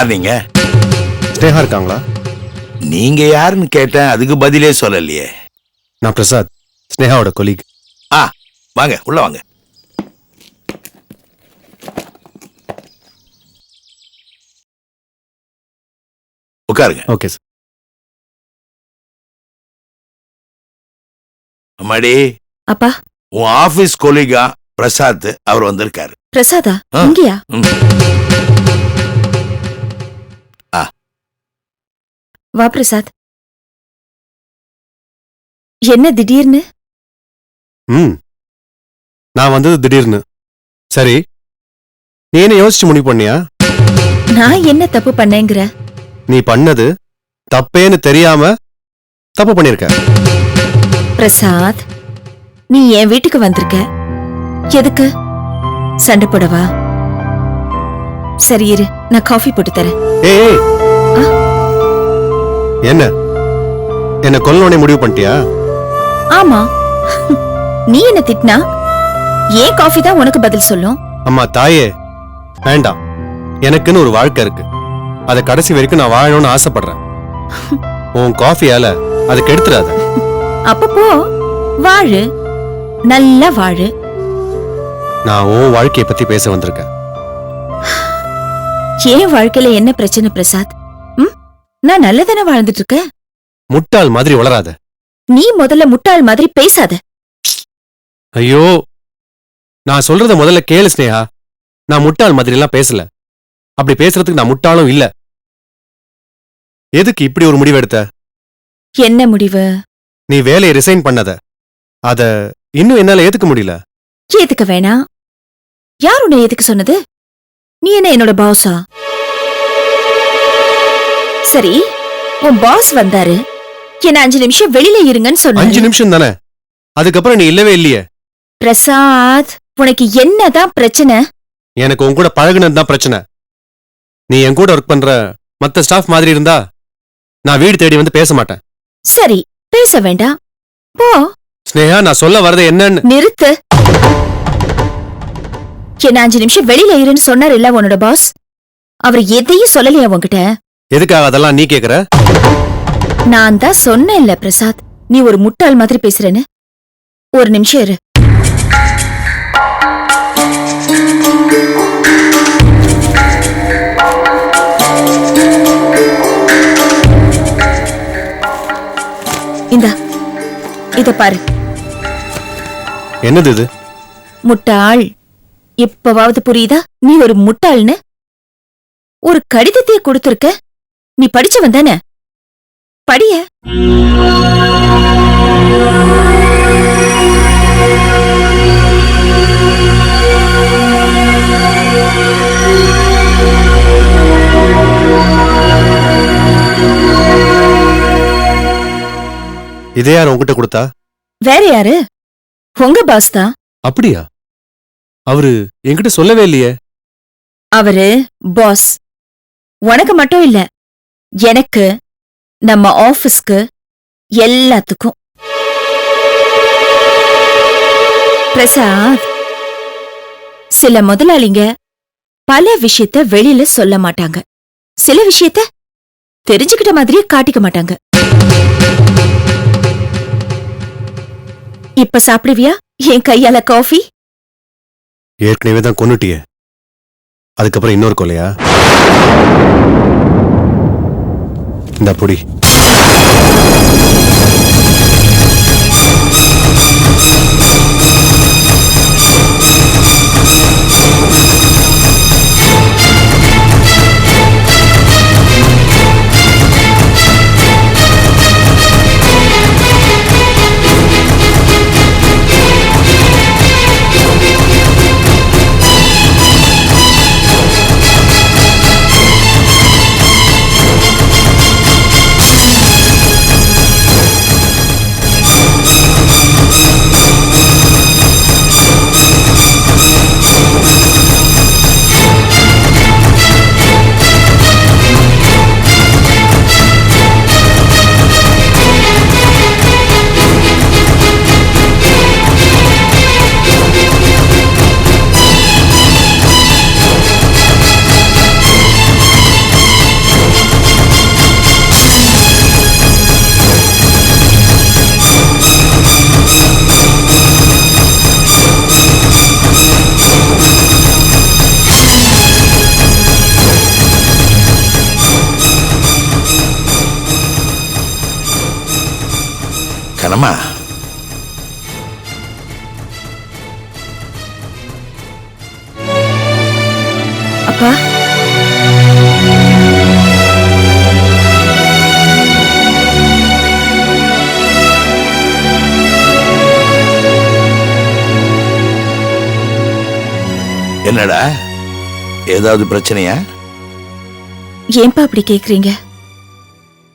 யார் நீங்க? ஸ்னேகா இருக்காங்களா? நீங்க யாருன்னு கேட்டேன், அதுக்கு பதிலே சொல்லலையே. நான் பிரசாத், ஸ்னேகாவோட கொலீக். வாங்க உள்ள வாங்க. உட்காருங்க. Okay sir. அம்மாடி, அப்பா. உன் ஆபீஸ் கொலீகா பிரசாத் அவர் வந்திருக்காரு. பிரசாதா? இங்கயா? வா பிரசாத். என்ன திடீர்னு? நான் வந்தது திடீர்னு. சரி, நீ என்ன யோசிச்சு முடிவு பண்ணியா? நான் என்ன தப்பு பண்ணேங்கிற? நீ பண்ணது தப்பேன்னு தெரியாம தப்பு பண்ணிருக்க. பிரசாத், நீ என் வீட்டுக்கு வந்திருக்க. எதுக்கு? சண்டை போடவா? சரி இரு, நான் காஃபி போட்டு தரேன். ஏய், என்ன கொல்லோனே முடிவு பண்ணிட்டியா? ஆமா. நீ என்ன திட்டினா ஏன் காஃபி தான் உனக்கு பதில் சொல்லும்? அம்மா தாயே, வேண்டாம். எனக்குன்னு ஒரு வாழ்க்கை இருக்கு. அதை கடைசி வரைக்கும் நான் வாழணும்னு ஆசைப்படுறேன். உன் காஃபியால அதை கெடுத்துறாத. அப்பப்போ வாழு, நல்லா வாழு. நான் உன் வாழ்க்கையை பத்தி பேச வந்திருக்கேன். ஏன் வாழ்க்கையில என்ன பிரச்சனை பிரசாத்? நான் நல்லதானே வாழ்ந்துட்டு இருக்கேன். முட்டாள் மாதிரி வளராத. நீ முதல்ல முட்டாள் மாதிரி பேசாத. ஐயோ, நான் சொல்றத முதல்ல கேளு ஸ்னேகா. நான் முட்டாள் மாதிரி எல்லாம் பேசல. அப்படி பேசுறதுக்கு நான் முட்டாளும் இல்ல. எதுக்கு இப்படி ஒரு முடிவு எடுத்த? என்ன முடிவு? நீ வேலையை ரிசைன் பண்ணத அத இன்னும் என்னால ஏத்துக்க முடியல. ஏத்துக்க வேணாம். யார் உன்னை ஏத்துக்க சொன்னது? நீ என்ன என்னோட பாஸா? சரி, உன் பாஸ் வந்தாரு, என்ன 5 நிமிஷம் வெளியில இருங்கன்னு சொன்ன. 5 நிமிஷம் தானே, அதுக்கப்புறம் நீ இல்லவே இல்லையே. பிரசாத், உனக்கு என்னதான் பிரச்சனை? எனக்கு உன் கூட பழகுனது தான் பிரச்சனை. நீ என் கூட ஒர்க் பண்ற மத்த ஸ்டாஃப் மாதிரி இருந்தா நான் வீடு தேடி வந்து பேச மாட்டேன். சரி, பேச வேண்டாம், போ. ஸ்னேகா, நான் சொல்ல வரது என்னன்னு நிறுத்து. என்ன 5 நிமிஷம் வெளியில இருன்னு சொன்னார் இல்ல உன்னோட பாஸ்? அவர் எதையும் சொல்லலையா உன்கிட்ட? எதுக்காக அதெல்லாம் நீ கேக்குற? நான் தான் சொன்னேன் இல்ல பிரசாத், நீ ஒரு முட்டாள் மாதிரி பேசுறேன்னு. ஒரு நிமிஷம் இரு. இந்தா, இத பாரு. என்னது இது? முட்டாள். இப்பவாவது புரியுதா நீ ஒரு முட்டாள்னு? ஒரு கடிதத்தையே கொடுத்திருக்க. நீ படிச்சவன் தானே? படிய. இதே யார் உன்கிட்ட கொடுத்தா? வேற யாரு? உங்க பாஸ் தான். அப்படியா? அவரு என்கிட்ட சொல்லவே இல்லையே. அவரு பாஸ். உனக்கு மட்டும் இல்ல, எனக்கு, நம்ம ஆபீஸ்க்கு, எல்லாத்துக்கும். பிரசாத், சில முதலாளிங்க பல விஷயத்த வெளியில சொல்ல மாட்டாங்க. சில விஷயத்த தெரிஞ்சுக்கிட்ட மாதிரியே காட்டிக்க மாட்டாங்க. இப்ப சாப்பிடுவியா என் கையால காஃபி? ஏற்கனவே தான் கொன்னுட்டியே, அதுக்கப்புறம் இன்னொரு கொலையா? இந்த பொடி. கண்ணம்மா, அப்பா, என்னடா ஏதாவது பிரச்சனையா? ஏன்பா அப்படி கேக்குறீங்க?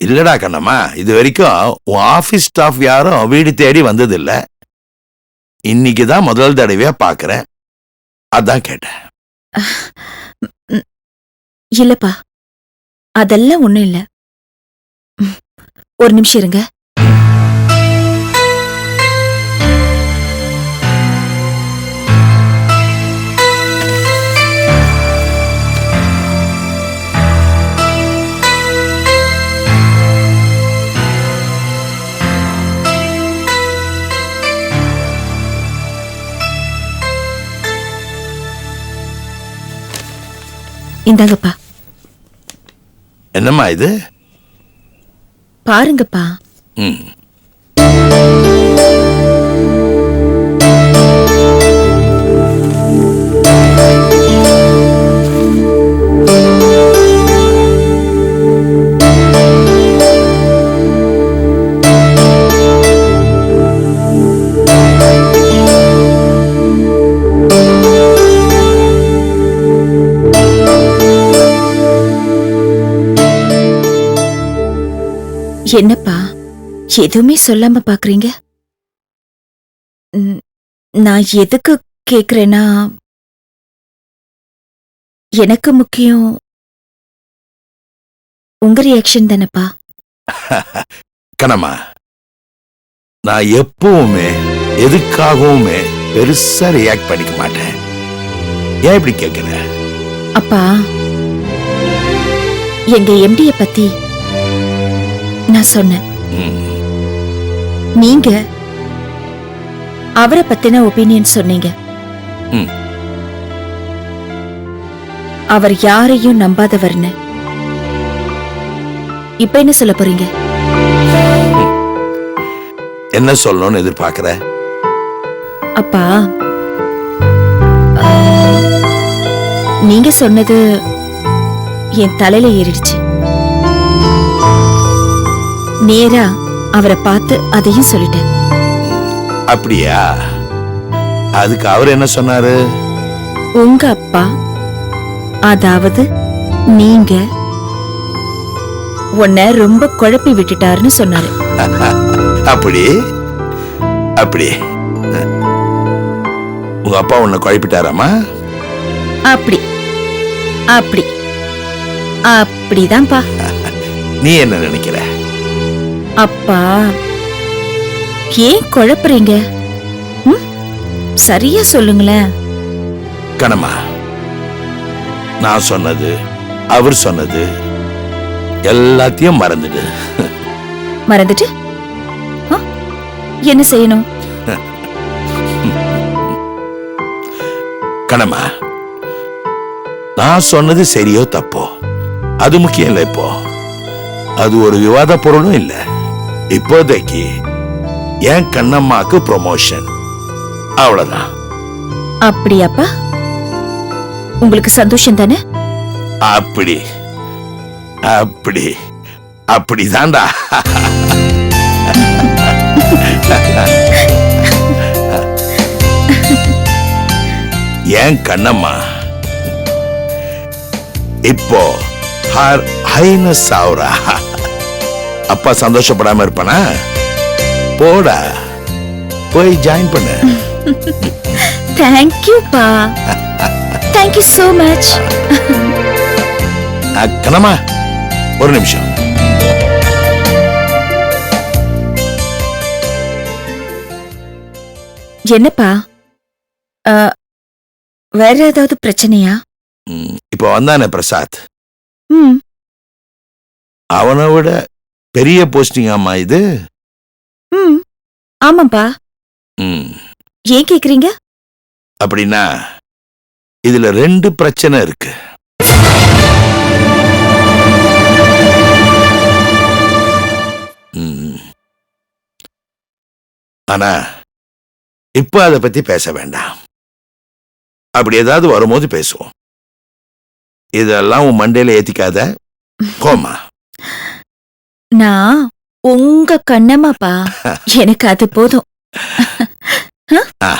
இல்லடா கண்ணம்மா, இது வரைக்கும் உன் ஆபீஸ் ஸ்டாஃப் யாரும் வீடு தேடி வந்ததில்ல. இன்னைக்கு தான் முதல் தடவையா பாக்குறேன், அதான் கேட்டேன். இல்லப்பா, அதெல்லாம் ஒண்ணும் இல்ல. ஒரு நிமிஷம் இருங்க. இந்தாங்கப்பா, என்னம்மா இது? பாருங்கப்பா. ம். என்னப்பா, எதுவுமே சொல்லாம பாக்குறீங்க? நான் எதுக்கு கேக்குறேன்னா, எனக்கு முக்கியம் உங்க ரியாக்ஷன் தானப்பா. கண்ணம்மா, நான் எப்பவுமே எதுக்காகவுமே பெருசா ரியாக்ட் பண்ணிக்க மாட்டேன். ஏன் இப்படி கேக்குற? அப்பா, எங்க எம்டிய பத்தி நான் சொன்னேன். ம். நீங்க அவரை பத்தின ஒப்பீனியன் சொன்னீங்க. ம். அவர் யாரையும் நம்பாதவர்னு. இப்ப என்ன சொல்ல போறீங்க? என்ன சொல்லணும்னு எதிர்பார்க்கிற? அப்பா, நீங்க சொன்னது என் தலையில ஏறிடுச்சு. நேரா அவரை பார்த்து அதையும் சொல்லிட்டேன். அப்படியா? அதுக்கு அவர் என்ன சொன்னாரு? உங்க அப்பா, அதாவது நீங்க உன்னை ரொம்ப குழப்பி விட்டுட்டாருன்னு சொன்னாரு. அப்படி அப்படி உங்க அப்பா உன்னை குழப்பிட்டாராமா? அப்படி அப்படி அப்படிதான்ப்பா. நீ என்ன நினைக்கிற? அப்பா, ஏன் குழப்புறீங்க? சரியா சொல்லுங்களேன். கண்ணம்மா, நான் சொன்னது அவர் சொன்னது எல்லாத்தையும் மறந்துடு. மறந்துட்டு என்ன செய்யணும்? கண்ணம்மா, நான் சொன்னது சரியோ தப்போ அது முக்கியம் இல்லை. இப்போ அது ஒரு விவாத பொருளும் இல்ல. இப்போதைக்கு என் கண்ணம்மாக்கு ப்ரொமோஷன், அவ்வளவுதான். அப்படியாப்பா? உங்களுக்கு சந்தோஷம் தானே? அப்படி அப்படி அப்படிதான்டா. ஏன் கண்ணம்மா இப்போ ஹர் ஹைனஸ் ஆவுரா. அப்பா சந்தோஷப்படாம இருப்பானா? போடா, போய் ஜாயின் பண்ணு. தேங்க்யூப்பா, தேங்க்யூ சோ மச். கண்ணம்மா, ஒரு நிமிஷம். என்னப்பா, வேற ஏதாவது பிரச்சனையா? இப்போ வந்தானே பிரசாத், ம், அவனை விட பெரிய போஸ்டிங் ஆமா இது. ம், ஆமாப்பா. ம். ஏன் கேக்குறீங்க? அப்படின்னா இதுல 2 பிரச்சனை இருக்கு. ஆனா இப்ப அதை பத்தி பேச வேண்டாம். அப்படி ஏதாவது வரும்போது பேசுவோம். இதெல்லாம் உன் மண்டையில ஏத்திக்காத. கோமா, நான் உங்க கண்ணம்மாப்பா. எனக்கு அது போதும். ஆ,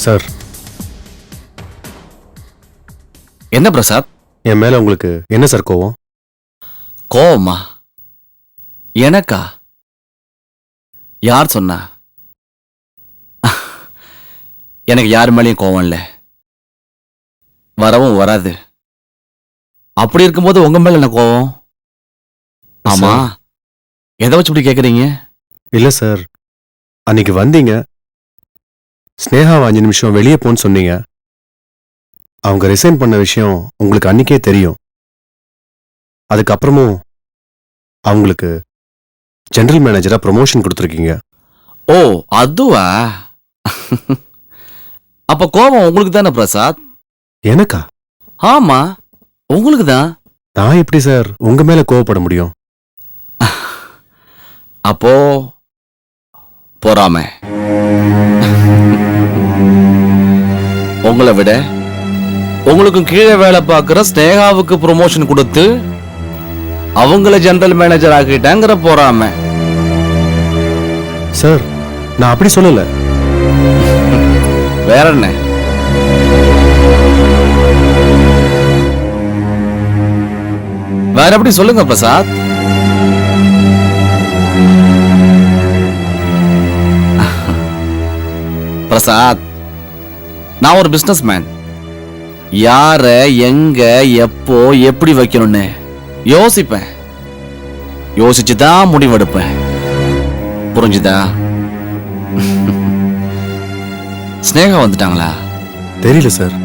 சார், என்ன பிரசாத்? என் மேல உங்களுக்கு என்ன சார் கோவம்? கோவமா? எனக்கா? யார் சொன்னா? எனக்கு யார் மேலேயும் கோவம் இல்லை, வரவும் வராது. அப்படி இருக்கும்போது உங்க மேல என்ன கோவம்? ஆமா, எதை வச்சு இப்படி கேக்குறீங்க? இல்ல சார், அன்னைக்கு வந்தீங்க, ஸ்னேகாவை 5 நிமிஷம் வெளியே போன்னு சொன்னீங்க. அவங்க ரிசைன் பண்ண விஷயம் உங்களுக்கு அன்னைக்கே தெரியும். அதுக்கப்புறமும் அவங்களுக்கு ஜெனரல் மேனேஜரா ப்ரமோஷன் கொடுத்துருக்கீங்க. ஓ, அதுவா? அப்ப கோபம் உங்களுக்கு தானே பிரசாத்? எனக்கா? ஆமா, உங்களுக்கு தான். நான் எப்படி சார் உங்க மேல கோவப்பட முடியும்? அப்போ பொறாமை. உங்களை விட உங்களுக்கும் கீழே வேலை பார்க்கிற ஸ்னேகாவுக்கு ப்ரொமோஷன் கொடுத்து அவங்கள ஜெனரல் மேனேஜர் ஆக்கிட்டாங்கிற பொறாமை. சார், நான் அப்படி சொல்லல. வேற என்ன? வேற எப்படி சொல்லுங்க பிரசாத். பிரசாத், நான் ஒரு பிசினஸ் மேன். யார எங்க எப்போ எப்படி வைக்கணும்னு யோசிப்பேன். யோசிச்சுதான் முடிவெடுப்பேன். புரிஞ்சுதா? ஸ்னேகா வந்துட்டாங்களா? தெரியல சார்.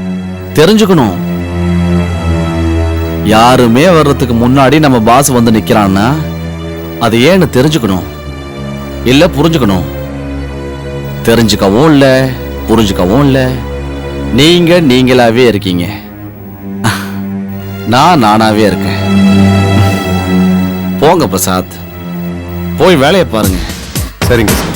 தெரிஞ்சுக்கணும். யாருமே வர்றதுக்கு முன்னாடி நம்ம பாஸ் வந்து நிக்கிறான்னா அது ஏன்னு தெரிஞ்சுக்கணும், இல்ல புரிஞ்சுக்கணும். தெரிஞ்சுக்கவும் இல்ல, புரிஞ்சுக்கவும் இல்ல, நீங்க நீங்களாவே இருக்கீங்க, நான் நானாவே இருக்கேன். போங்க பிரசாத், போய் வேலையை பாருங்க. சரிங்க sir.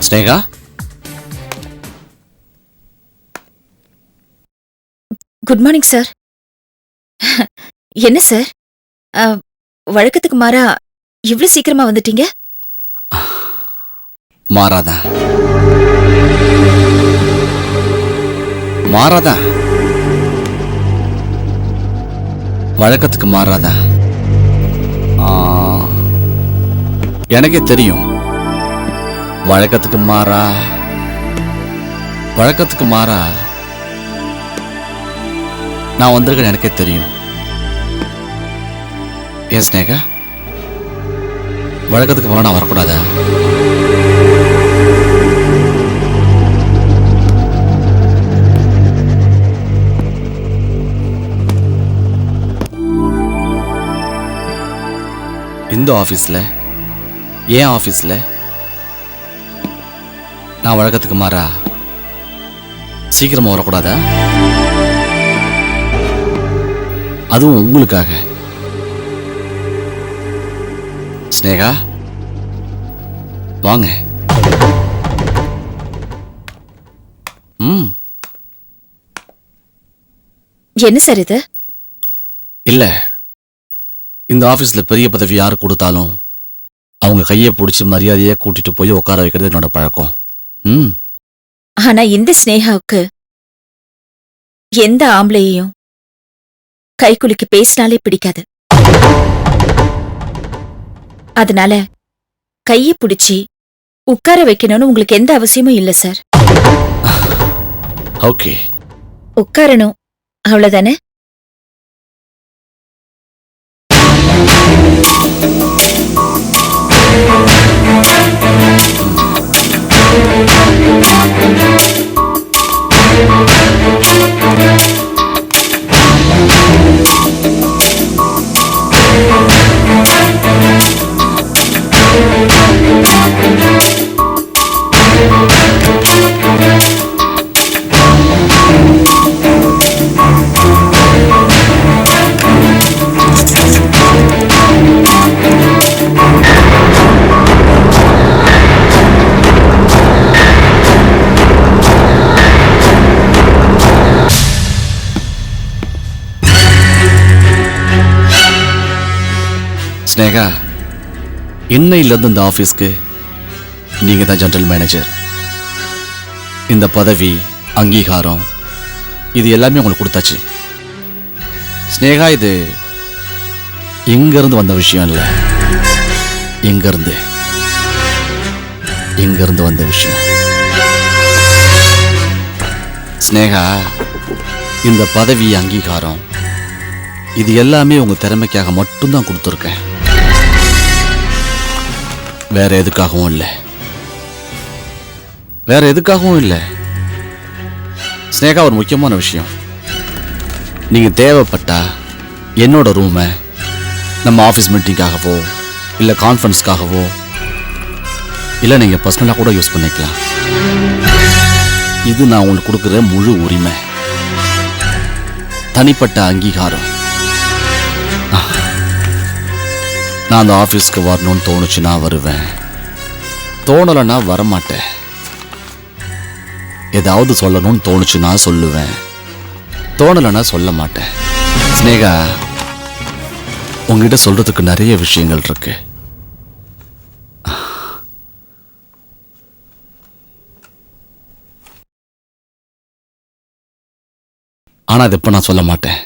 Sneha, good morning sir. என்ன சார், வழக்கத்துக்கு மாறா இவ்ளோ சீக்கிரமா வந்துட்டீங்க? மாறாதா மாறாதா வழக்கத்துக்கு மாறாதா? எனக்கே தெரியும். வழக்கத்துக்கு மாறா நான் வந்திருக்கேன், எனக்கே தெரியும். ஏன் ஸ்னேகா, வழக்கத்துக்கு மாறா நான் வரக்கூடாதா? இந்த ஆபீஸ்ல, ஏன் ஆபீஸ்ல நான் வழக்கத்துக்கு மாறா சீக்கிரமா வரக்கூடாதா? அதுவும் உங்களுக்காக. ஸ்னேகா, வாங்க. என்ன சார் இது? இல்ல, இந்த ஆபீஸ்ல பெரிய பதவி யாரு கொடுத்தாலும் அவங்க கையை பிடிச்சி மரியாதையா கூட்டிட்டு போய் உட்கார வைக்கிறது என்னோட பழக்கம். ஆனா இந்த ஸ்னேகாவுக்கு எந்த ஆம்பளையையும் கைக்குலுக்கி பேசினாலே பிடிக்காது. அதனால கையை பிடிச்சி உட்கார வைக்கணும்னு உங்களுக்கு எந்த அவசியமும் இல்ல சார். ஓகே, உட்காரணும், அவ்வளவுதானே? ஸ்னேகா, இன்னையிலிருந்து இந்த ஆபீஸ்க்கு நீங்க தான் ஜெனரல் மேனேஜர். இந்த பதவி, அங்கீகாரம், இது எல்லாமே உங்களுக்கு கொடுத்தாச்சு. ஸ்னேகா, இது எங்கிருந்து வந்த விஷயம் இல்ல, எங்கிருந்து வந்த விஷயம். ஸ்னேகா, இந்த பதவி, அங்கீகாரம், இது எல்லாமே உங்க திறமைக்காக மட்டும்தான் கொடுத்துருக்கேன். வேற எதுக்காகவும் இல்லை. ஸ்னேகா, ஒரு முக்கியமான விஷயம். நீங்க தேவைப்பட்டா என்னோட ரூமை நம்ம ஆஃபீஸ் மீட்டிங்காகவோ இல்லை கான்ஃபரன்ஸ்க்காகவோ இல்லை நீங்க பர்சனலாக கூட யூஸ் பண்ணிக்கலாம். இது நான் உங்களுக்கு கொடுக்குற முழு உரிமை, தனிப்பட்ட அங்கீகாரம். நான் அந்த ஆஃபீஸ்க்கு வரணும்னு தோணுச்சுன்னா வருவேன், தோணலைன்னா வரமாட்டேன். ஏதாவது சொல்லணும்னு தோணுச்சுன்னா சொல்லுவேன், தோணலைன்னா சொல்ல மாட்டேன். ஸ்னேகா, உங்ககிட்ட சொல்றதுக்கு நிறைய விஷயங்கள் இருக்கு. ஆனா அது இப்ப நான் சொல்ல மாட்டேன்.